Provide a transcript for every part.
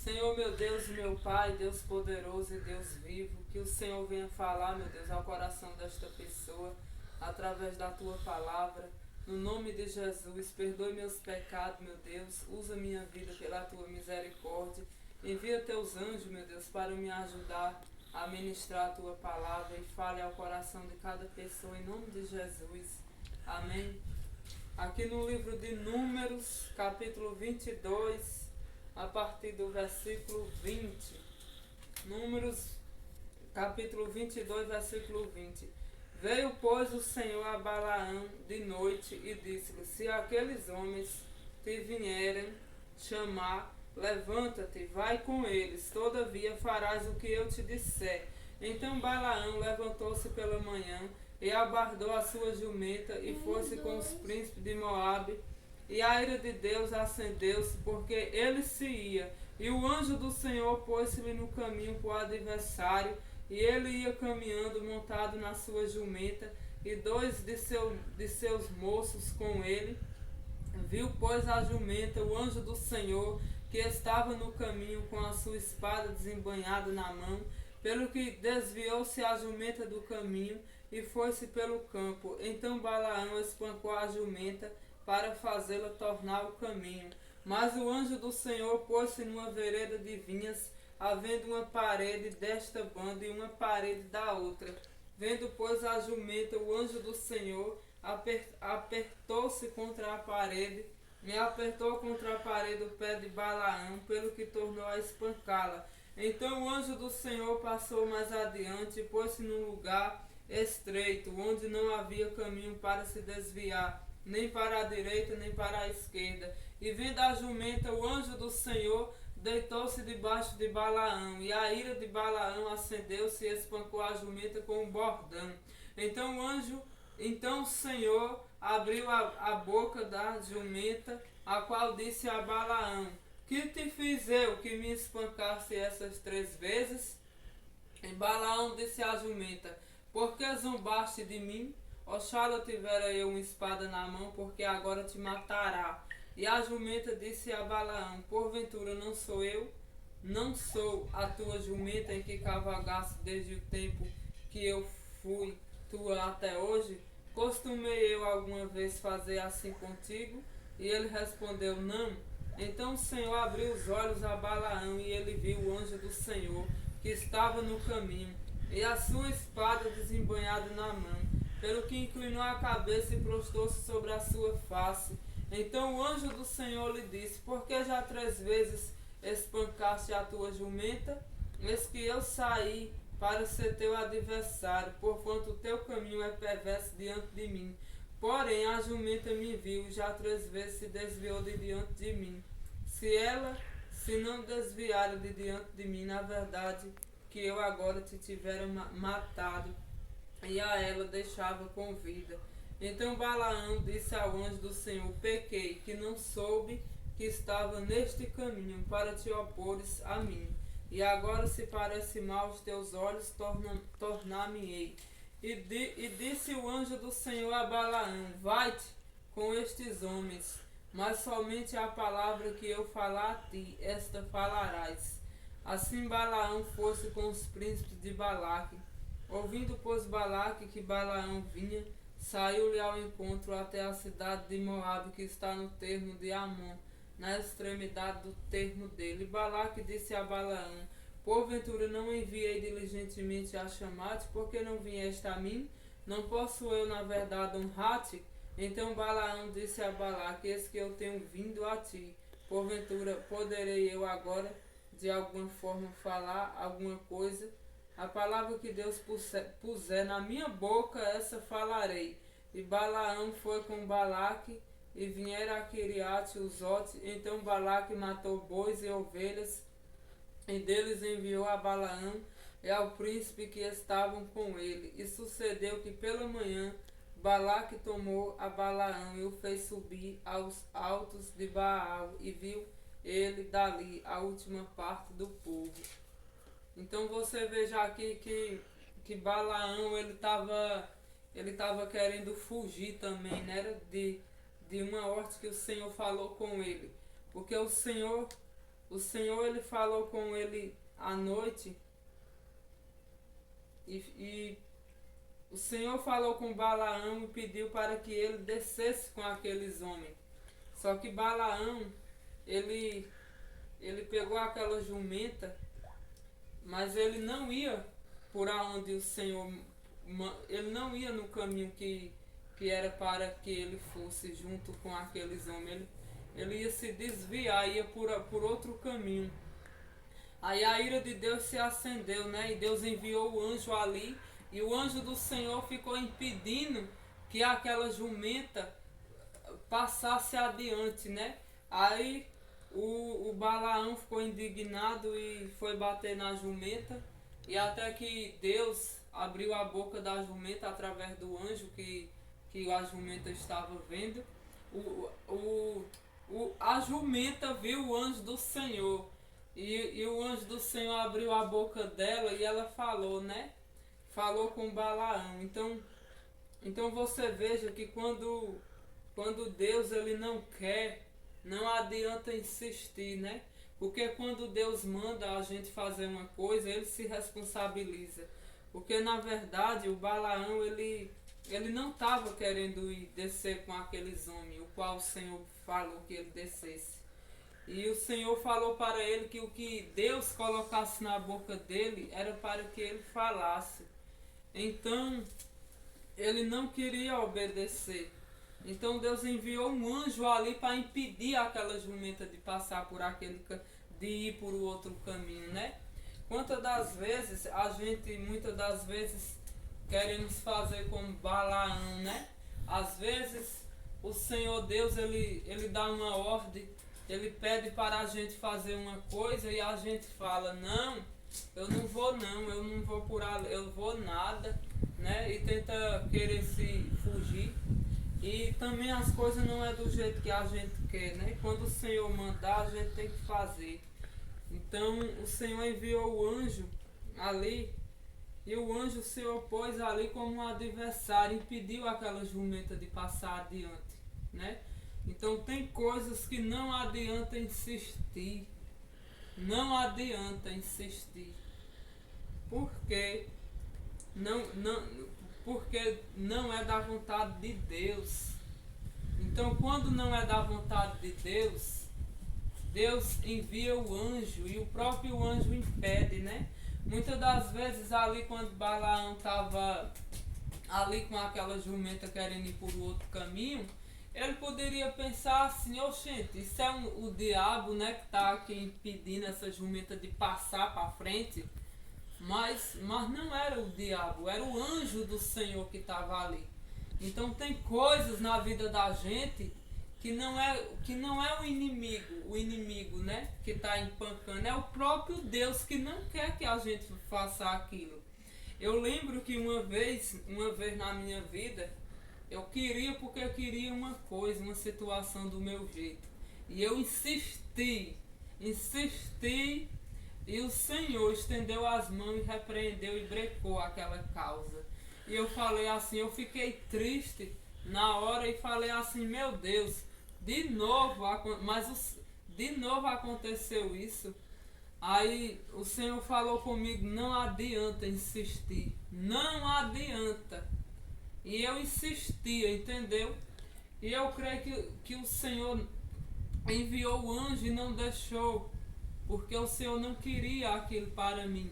Senhor, meu Deus e meu Pai, Deus poderoso e Deus vivo, que o Senhor venha falar, meu Deus, ao coração desta pessoa, através da tua palavra. No nome de Jesus, perdoe meus pecados, meu Deus, usa minha vida pela tua misericórdia. Envia teus anjos, meu Deus, para me ajudar a ministrar a tua palavra e fale ao coração de cada pessoa, em nome de Jesus. Amém. Aqui no livro de Números, capítulo 22, a partir do versículo 20. Números, capítulo 22, versículo 20. Veio, pois, o Senhor a Balaão de noite e disse-lhe: se aqueles homens te vierem chamar, levanta-te, vai com eles, todavia farás o que eu te disser. Então Balaão levantou-se pela manhã e abardou a sua jumenta e foi-se com os príncipes de Moabe. E a ira de Deus acendeu-se, porque ele se ia. E o anjo do Senhor pôs-se-lhe no caminho para o adversário, e ele ia caminhando montado na sua jumenta, e dois de seus moços com ele. Viu, pois, a jumenta, o anjo do Senhor, que estava no caminho com a sua espada desembainhada na mão, pelo que desviou-se a jumenta do caminho e foi-se pelo campo. Então Balaão espancou a jumenta para fazê-la tornar o caminho. Mas o anjo do Senhor pôs-se numa vereda de vinhas, havendo uma parede desta banda e uma parede da outra. Vendo, pois, a jumenta, o anjo do Senhor apertou-se contra a parede, e apertou contra a parede o pé de Balaão, pelo que tornou a espancá-la. Então o anjo do Senhor passou mais adiante e pôs-se num lugar estreito, onde não havia caminho para se desviar, nem para a direita, nem para a esquerda. E vendo a jumenta, o anjo do Senhor deitou-se debaixo de Balaão, e a ira de Balaão acendeu-se e espancou a jumenta com um bordão. Então o Senhor abriu a boca da jumenta, a qual disse a Balaão: que te fiz eu, que me espancaste essas 3 vezes? E Balaão disse à jumenta: por que zombaste de mim? Oxalá tivera eu uma espada na mão, porque agora te matará. E a jumenta disse a Balaão: porventura não sou eu? Não sou a tua jumenta em que cavalgaste desde o tempo que eu fui tua até hoje? Costumei eu alguma vez fazer assim contigo? E ele respondeu: não. Então o Senhor abriu os olhos a Balaão, e ele viu o anjo do Senhor, que estava no caminho, e a sua espada desembainhada na mão, pelo que inclinou a cabeça e prostou-se sobre a sua face. Então o anjo do Senhor lhe disse: por que já 3 vezes espancaste a tua jumenta? Eis que eu saí para ser teu adversário, porquanto o teu caminho é perverso diante de mim. Porém a jumenta me viu, e já 3 vezes se desviou de diante de mim. Se não desviar de diante de mim, na verdade que eu agora te tivera matado, e a ela deixava com vida. Então Balaão disse ao anjo do Senhor: pequei, que não soube que estava neste caminho para te opores a mim. E agora, se parece mal aos teus olhos, tornar-me-ei. E disse o anjo do Senhor a Balaão: vai-te com estes homens, mas somente a palavra que eu falar a ti, esta falarás. Assim Balaão fosse com os príncipes de Balaque. Ouvindo, pois, Balaque que Balaão vinha, saiu-lhe ao encontro até a cidade de Moabe, que está no termo de Amon, na extremidade do termo dele. E Balaque disse a Balaão: porventura não enviei diligentemente a chamar-te, porque não vieste a mim? Não posso eu, na verdade, honrar-te? Então Balaão disse a Balaque: eis que eu tenho vindo a ti. Porventura poderei eu agora de alguma forma falar alguma coisa? A palavra que Deus puser na minha boca, essa falarei. E Balaão foi com Balaque, e vieram a Quiriate Uzote. Então Balaque matou bois e ovelhas, e deles enviou a Balaão e ao príncipe que estavam com ele. E sucedeu que pela manhã Balaque tomou a Balaão e o fez subir aos altos de Baal, e viu ele dali a última parte do povo. Então você veja aqui que Balaão ele tava querendo fugir também, né? De uma ordem que o Senhor falou com ele. Porque o Senhor o Senhor ele falou com ele à noite e o Senhor falou com Balaão e pediu para que ele descesse com aqueles homens. Só que Balaão, ele pegou aquela jumenta, mas ele não ia por onde o Senhor, ele não ia no caminho que era para que ele fosse junto com aqueles homens. Ele ia se desviar, ia por outro caminho. Aí a ira de Deus se acendeu, né? E Deus enviou o anjo ali, e o anjo do Senhor ficou impedindo que aquela jumenta passasse adiante, né? Aí o Balaão ficou indignado e foi bater na jumenta, e até que Deus abriu a boca da jumenta através do anjo que a jumenta estava vendo. A jumenta viu o anjo do Senhor, e o anjo do Senhor abriu a boca dela e ela falou, né? Falou com Balaão. Então você veja que quando Deus ele não quer, não adianta insistir, né? Porque quando Deus manda a gente fazer uma coisa, ele se responsabiliza. Porque na verdade o Balaão ele não estava querendo ir descer com aqueles homens, o qual o Senhor falou que ele descesse. E o Senhor falou para ele que o que Deus colocasse na boca dele era para que ele falasse. Então, ele não queria obedecer. Então Deus enviou um anjo ali para impedir aquela jumenta de passar por de ir por o outro caminho, né? Muitas das vezes queremos fazer como Balaão, né? Às vezes o Senhor Deus ele dá uma ordem, ele pede para a gente fazer uma coisa e a gente fala, não, eu não vou por ali, eu vou nada, né? E tenta querer se fugir. E também as coisas não é do jeito que a gente quer, né? Quando o Senhor mandar, a gente tem que fazer. Então o Senhor enviou o anjo ali, e o anjo se opôs ali como um adversário, impediu aquela jumenta de passar adiante, né? Então tem coisas que não adianta insistir. Não adianta insistir. Porque não é da vontade de Deus. Então quando não é da vontade de Deus, Deus envia o anjo e o próprio anjo impede, né? Muitas das vezes ali quando Balaão estava ali com aquela jumenta querendo ir por outro caminho, ele poderia pensar assim, oxente, isso é o diabo, né, que está aqui impedindo essa jumenta de passar para frente. Mas não era o diabo, era o anjo do Senhor que estava ali. Então tem coisas na vida da gente que não é o inimigo, né, que está empancando, é o próprio Deus que não quer que a gente faça aquilo. Eu lembro que uma vez na minha vida, eu queria porque eu queria uma coisa, uma situação do meu jeito. E eu insisti, e o Senhor estendeu as mãos e repreendeu e brecou aquela causa. E eu falei assim, eu fiquei triste na hora e falei assim, meu Deus, de novo aconteceu isso. Aí o Senhor falou comigo, não adianta insistir, não adianta. E eu insistia, entendeu? E eu creio que o Senhor enviou o anjo e não deixou, porque o Senhor não queria aquilo para mim.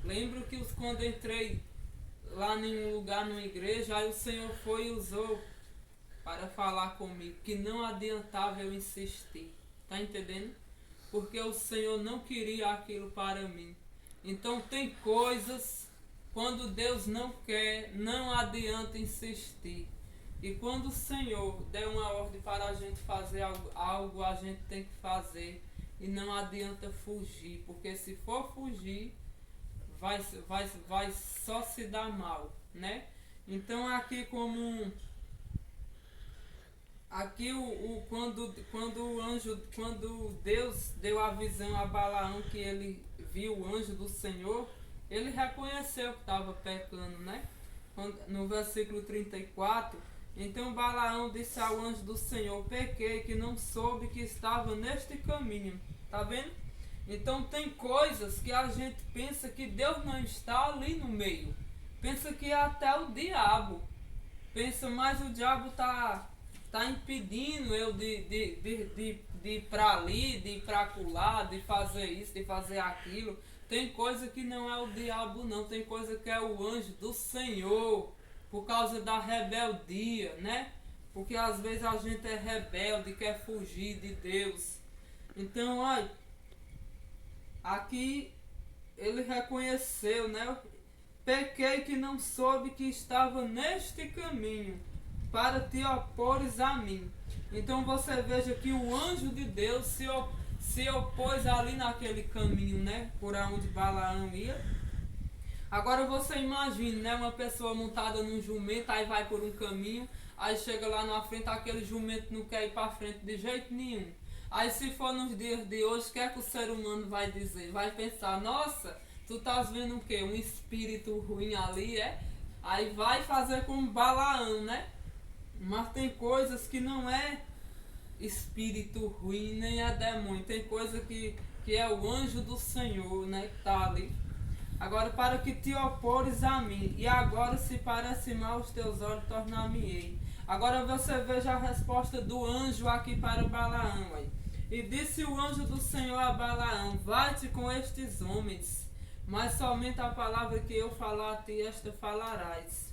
Lembro que quando entrei lá em um lugar, numa igreja, aí o Senhor foi e usou para falar comigo, que não adiantava eu insistir. Tá entendendo? Porque o Senhor não queria aquilo para mim. Então tem coisas, quando Deus não quer, não adianta insistir. E quando o Senhor der uma ordem para a gente fazer algo a gente tem que fazer. E não adianta fugir, porque se for fugir, vai só se dar mal, né? Então aqui quando Deus deu a visão a Balaão que ele viu o anjo do Senhor, ele reconheceu que estava pecando, né? No versículo 34, então Balaão disse ao anjo do Senhor, pequei que não soube que estava neste caminho. Tá vendo? Então tem coisas que a gente pensa que Deus não está ali no meio. Pensa que é até o diabo. Pensa, mas o diabo tá impedindo eu de ir para ali, de ir para acolá, de fazer isso, de fazer aquilo. Tem coisa que não é o diabo não, tem coisa que é o anjo do Senhor, por causa da rebeldia, né? Porque às vezes a gente é rebelde, quer fugir de Deus. Então, olha, aqui ele reconheceu, né? Pequei que não soube que estava neste caminho, para te opores a mim. Então você veja que o anjo de Deus se opôs ali naquele caminho, né? Por onde Balaão ia. Agora você imagine, né? Uma pessoa montada num jumento, aí vai por um caminho, aí chega lá na frente, aquele jumento não quer ir para frente de jeito nenhum. Aí se for nos dias de hoje, o que é que o ser humano vai dizer? Vai pensar, nossa, tu estás vendo o quê? Um espírito ruim ali, é? Aí vai fazer como Balaão, né? Mas tem coisas que não é espírito ruim, nem é demônio. Tem coisa que é o anjo do Senhor, né? Que está ali. Agora, para que te opores a mim, e agora se parece mal os teus olhos, tornar-me-ei. Agora você veja a resposta do anjo aqui para Balaão. Aí. E disse o anjo do Senhor a Balaão, vai-te com estes homens, mas somente a palavra que eu falar a ti, esta falarás.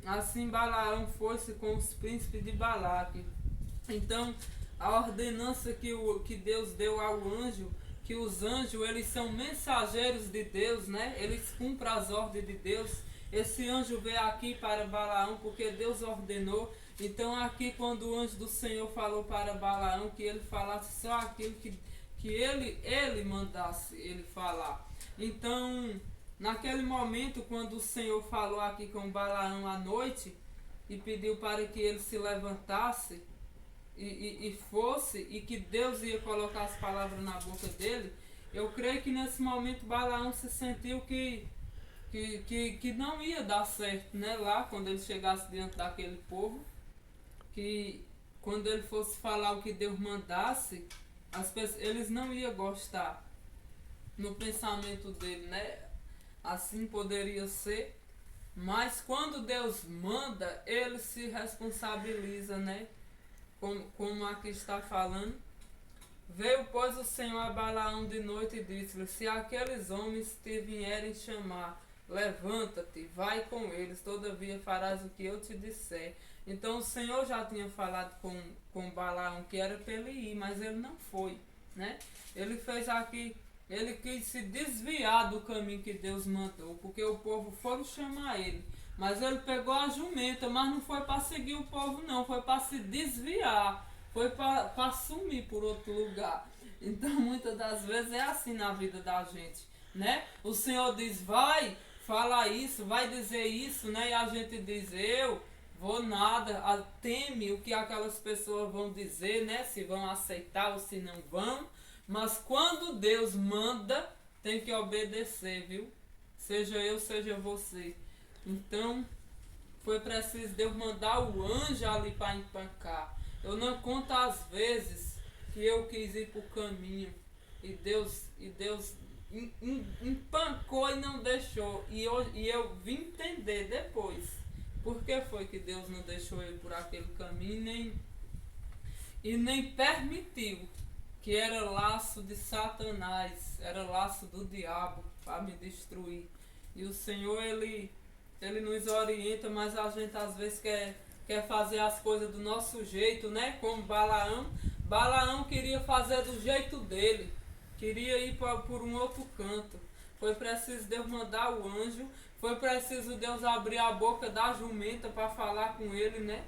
Assim Balaão foi-se com os príncipes de Balaque. Então, a ordenança que Deus deu ao anjo, que os anjos, eles são mensageiros de Deus, né? Eles cumprem as ordens de Deus. Esse anjo veio aqui para Balaão porque Deus ordenou. Então aqui quando o anjo do Senhor falou para Balaão que ele falasse só aquilo que ele mandasse ele falar. Então, naquele momento, quando o Senhor falou aqui com Balaão à noite e pediu para que ele se levantasse e fosse, e que Deus ia colocar as palavras na boca dele, eu creio que nesse momento Balaão se sentiu que não ia dar certo, né? Lá, quando ele chegasse diante daquele povo, que quando ele fosse falar o que Deus mandasse, as pessoas, eles não iam gostar no pensamento dele, né? Assim poderia ser, mas quando Deus manda, ele se responsabiliza, né? Como aqui está falando. Veio, pois, o Senhor a Balaão de noite e disse-lhe, se aqueles homens te vierem chamar, levanta-te, vai com eles, todavia farás o que eu te disser. Então o Senhor já tinha falado com Balaão que era para ele ir, mas ele não foi, né? Ele fez aqui, ele quis se desviar do caminho que Deus mandou, porque o povo foram chamar ele. Mas ele pegou a jumenta, mas não foi para seguir o povo não, foi para se desviar, foi para sumir por outro lugar. Então muitas das vezes é assim na vida da gente, né? O Senhor diz, vai, fala isso, vai dizer isso, né? E a gente diz, eu vou nada, teme o que aquelas pessoas vão dizer, né? Se vão aceitar ou se não vão. Mas quando Deus manda, tem que obedecer, viu? Seja eu, seja você. Então, foi preciso Deus mandar o anjo ali para empancar. Eu não conto as vezes que eu quis ir para o caminho e Deus empancou e não deixou. E eu vim entender depois por que foi que Deus não deixou eu ir por aquele caminho nem permitiu, que era laço de Satanás, era laço do diabo para me destruir. E o Senhor, ele nos orienta, mas a gente às vezes quer fazer as coisas do nosso jeito, né? Como Balaão. Balaão queria fazer do jeito dele, queria ir por um outro canto. Foi preciso Deus mandar o anjo, foi preciso Deus abrir a boca da jumenta para falar com ele, né?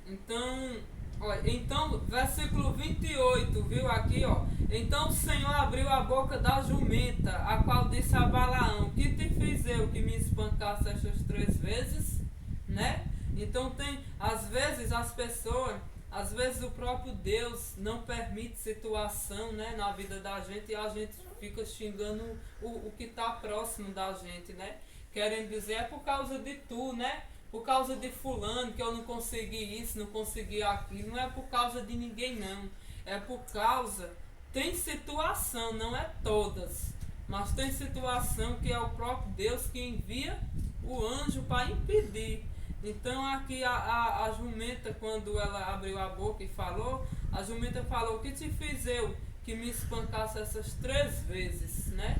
Então, versículo 28, viu aqui, ó. Então o Senhor abriu a boca da jumenta, a qual disse a Balaão, que te fiz eu que me espancasse estas 3 vezes, né? Então às vezes as pessoas, às vezes o próprio Deus não permite situação, né, na vida da gente e a gente fica xingando o que está próximo da gente, né? Querendo dizer, é por causa de tu, né? Por causa de fulano que eu não consegui isso, não consegui aquilo. Não é por causa de ninguém não. É por causa tem situação, não é todas, mas tem situação que é o próprio Deus que envia o anjo para impedir. Então aqui a jumenta, quando ela abriu a boca e falou, a jumenta falou: "O que te fiz eu que me espancasse essas 3 vezes", né?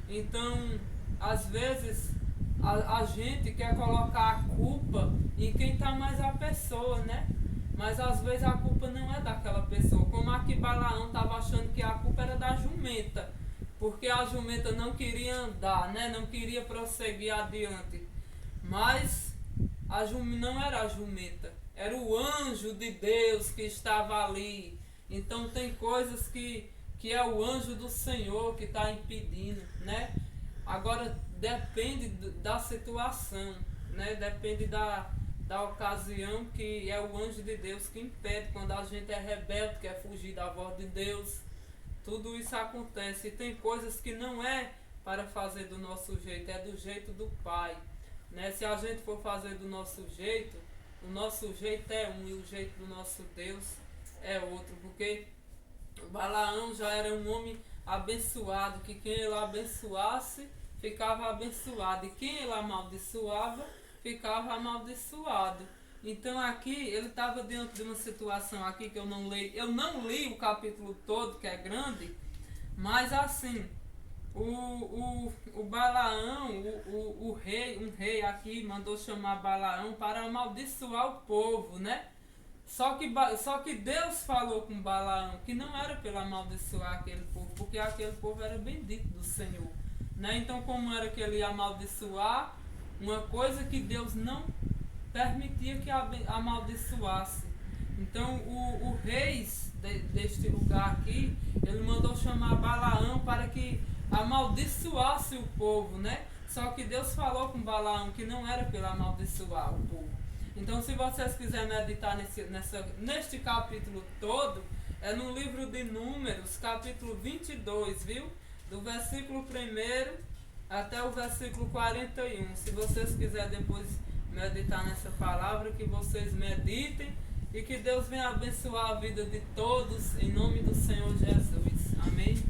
Então, às vezes, a gente quer colocar a culpa em quem está mais a pessoa, né? Mas às vezes a culpa não é daquela pessoa. Como aqui Balaão estava achando que a culpa era da jumenta, porque a jumenta não queria andar, né? Não queria prosseguir adiante. Mas não era a jumenta, era o anjo de Deus que estava ali. Então tem coisas que é o anjo do Senhor que está impedindo, né? Agora depende da situação, né? Depende da ocasião, que é o anjo de Deus que impede. Quando a gente é rebelde, quer fugir da voz de Deus, tudo isso acontece. E tem coisas que não é para fazer do nosso jeito, é do jeito do Pai, né? Se a gente for fazer do nosso jeito, o nosso jeito é um e o jeito do nosso Deus é outro, porque Balaão já era um homem abençoado, que quem ele abençoasse ficava abençoado, e quem ele amaldiçoava ficava amaldiçoado. Então aqui ele estava diante de uma situação aqui que eu não li o capítulo todo, que é grande, mas assim, o Balaão, um rei aqui mandou chamar Balaão para amaldiçoar o povo, né? Só que Deus falou com Balaão que não era para amaldiçoar aquele povo, porque aquele povo era bendito do Senhor, né? Então, como era que ele ia amaldiçoar uma coisa que Deus não permitia que amaldiçoasse? Então, o rei deste lugar aqui, ele mandou chamar Balaão para que amaldiçoasse o povo, né? Só que Deus falou com Balaão que não era para amaldiçoar o povo. Então, se vocês quiserem meditar neste capítulo todo, é no livro de Números, capítulo 22, viu? Do versículo 1 até o versículo 41. Se vocês quiserem depois meditar nessa palavra, que vocês meditem e que Deus venha abençoar a vida de todos, em nome do Senhor Jesus. Amém?